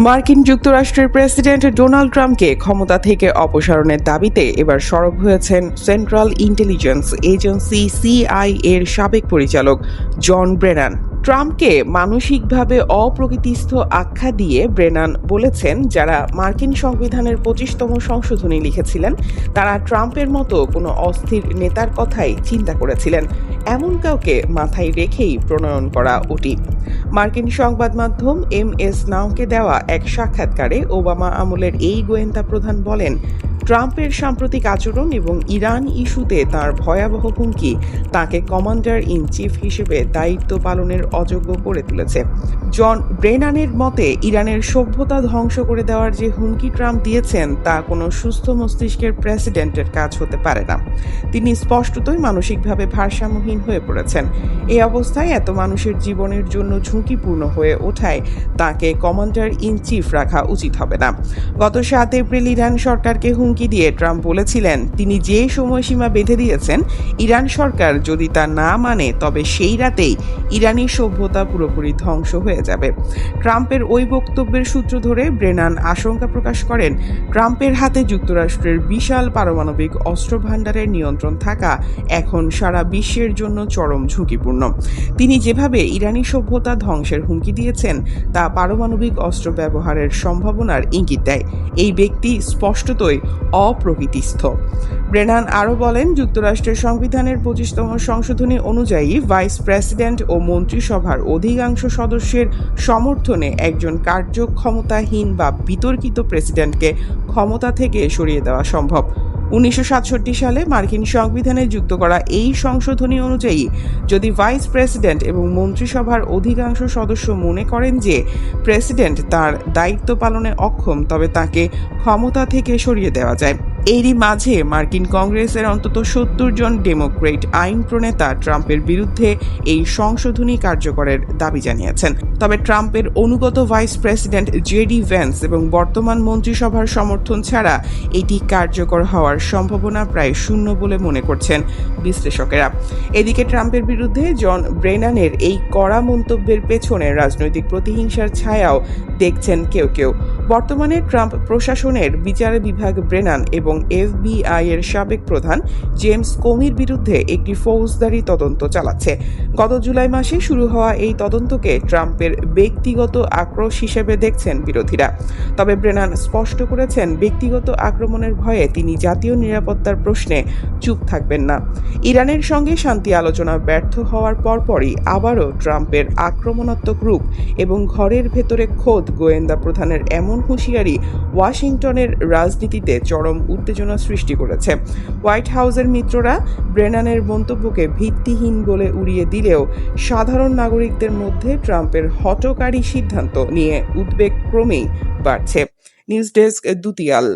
মার্কিন যুক্তরাষ্ট্রের president Donald ট্রাম্পকে ক্ষমতা থেকে অপসারণের দাবিতে এবার সরব হয়েছেন সেন্ট্রাল ইন্টেলিজেন্স এজেন্সি সিআইএ এর সাবেক পরিচালক জন ব্রেনান। ট্রাম্পকে মানসিকভাবে অপ্রকৃতিস্থ আখ্যা দিয়ে ব্রেনান বলেছেন, যারা মার্কিন সংবিধানের 25তম সংশোধনী লিখেছিলেন তারা ট্রাম্পের মতো কোনো অস্থির নেতার কথাই চিন্তা করেছিলেন। এমন কাউকে মাথায় রেখেই প্রণয়ন করা ওটি। মার্কিন সংবাদ মাধ্যম এমএস নাওকে দেওয়া এক সাক্ষাৎকারে ওবামা আমলের এই গোয়েন্দা প্রধান বলেন, ট্রাম্পের সাম্প্রতিক আচরণ এবং ইরান ইস্যুতে তার ভয়াবহ হুমকি তাকে কমান্ডার ইন চিফ হিসেবে দায়িত্ব পালনের অযোগ্য করে তুলেছে। জন ব্রেনানের মতে, ইরানের সভ্যতা ধ্বংস করে দেওয়ার যে হুমকি ট্রাম্প দিয়েছেন তা কোনো সুস্থ মস্তিষ্কের প্রেসিডেন্টের কাজ হতে পারে না। তিনি স্পষ্টতই মানসিকভাবে ভারসাম্যহীন হয়ে পড়েছেন। এই অবস্থায় এত মানুষের জীবনের জন্য ঝুঁকিপূর্ণ হয়ে ওঠায় তাকে কমান্ডার ইন চিফ রাখা উচিত হবে না। গত 7 এপ্রিল ইরান সরকারকে হুমকি দিয়ে ট্রাম্প বলেছিলেন, তিনি যে সময়সীমা বেঁধে দিয়েছেন ইরান সরকার যদি তা না মানে তবে সেই রাতেই ইরানি সভ্যতা পুরোপুরি ধ্বংস হয়ে যাবে। ট্রাম্পের ওই বক্তব্যের সূত্র ধরে ব্রেনান আশঙ্কা প্রকাশ করেন, ট্রাম্পের হাতে যুক্তরাষ্ট্রের বিশাল পারমাণবিক অস্ত্র ভাণ্ডারের নিয়ন্ত্রণ থাকা এখন সারা বিশ্বের জন্য চরম ঝুঁকিপূর্ণ। তিনি যেভাবে ইরানি সভ্যতা ধ্বংসের হুমকি দিয়েছেন তা পারমাণবিক অস্ত্র ব্যবহারের সম্ভাবনার ইঙ্গিত দেয়। এই ব্যক্তি স্পষ্টতই অপ্রকৃতিস্থ। ব্রেনান আরও বলেন, যুক্তরাষ্ট্রের সংবিধানের 25তম সংশোধনী অনুযায়ী ভাইস প্রেসিডেন্ট ও মন্ত্রিসভার অধিকাংশ সদস্যের সমর্থনে একজন কার্যক্ষমতাহীন বা বিতর্কিত প্রেসিডেন্টকে ক্ষমতা থেকে সরিয়ে দেওয়া সম্ভব। 1967 সালে মার্কিন সংবিধানে যুক্ত করা এই সংশোধনী অনুযায়ী যদি ভাইস প্রেসিডেন্ট এবং মন্ত্রিসভার অধিকাংশ সদস্য মনে করেন যে প্রেসিডেন্ট তার দায়িত্ব পালনে অক্ষম, তবে তাকে ক্ষমতা থেকে সরিয়ে দেওয়া যায়। এরই মাঝে মার্কিন কংগ্রেসের অন্তত 70 জন ডেমোক্রেট আইন প্রণেতা ট্রাম্পের বিরুদ্ধে এই সংশোধনী কার্যকরের দাবি জানিয়েছেন। তবে ট্রাম্পের অনুগত ভাইস প্রেসিডেন্ট জেডি ভ্যান্স এবং বর্তমান মন্ত্রিসভার সমর্থন ছাড়া এটি কার্যকর হওয়ার সম্ভাবনা প্রায় শূন্য বলে মনে করছেন বিশ্লেষকেরা। এদিকে ট্রাম্পের বিরুদ্ধে জন ব্রেনানের এই কড়া মন্তব্যের পেছনে রাজনৈতিক প্রতিহিংসার ছায়াও দেখছেন কেউ কেউ। বর্তমানে ট্রাম্প প্রশাসনের বিচার বিভাগ ব্রেনান এবং এফবিআই এর সাবেক প্রধান জেমস কোমির বিরুদ্ধে একটি ফৌজদারি তদন্ত চালাচ্ছে। গত জুলাই মাসে শুরু হওয়া এই তদন্তকে ট্রাম্পের ব্যক্তিগত আক্রোশ হিসেবে দেখছেন বিরোধীরা। তবে ব্রেনান স্পষ্ট করেছেন, ব্যক্তিগত আক্রমণের ভয়ে তিনি জাতীয় নিরাপত্তার প্রশ্নে চুপ থাকবেন না। ইরানের সঙ্গে শান্তি আলোচনা ব্যর্থ হওয়ার পরপরই আবারও ট্রাম্পের আক্রমণাত্মক রূপ এবং ঘরের ভেতরে খোদ গোয়েন্দা প্রধানের এমন হুঁশিয়ারি ওয়াশিংটনের রাজনীতিতে চরম উত্তেজনা সৃষ্টি করেছে। হোয়াইট হাউসের মিত্ররা ব্রেনানের মন্তব্যকে ভিত্তিহীন বলে উড়িয়ে দিলেও সাধারণ নাগরিকদের মধ্যে ট্রাম্পের হঠকারী সিদ্ধান্ত নিয়ে উদ্বেগ ক্রমেই বাড়ছে। News desk, দুতিয়াল।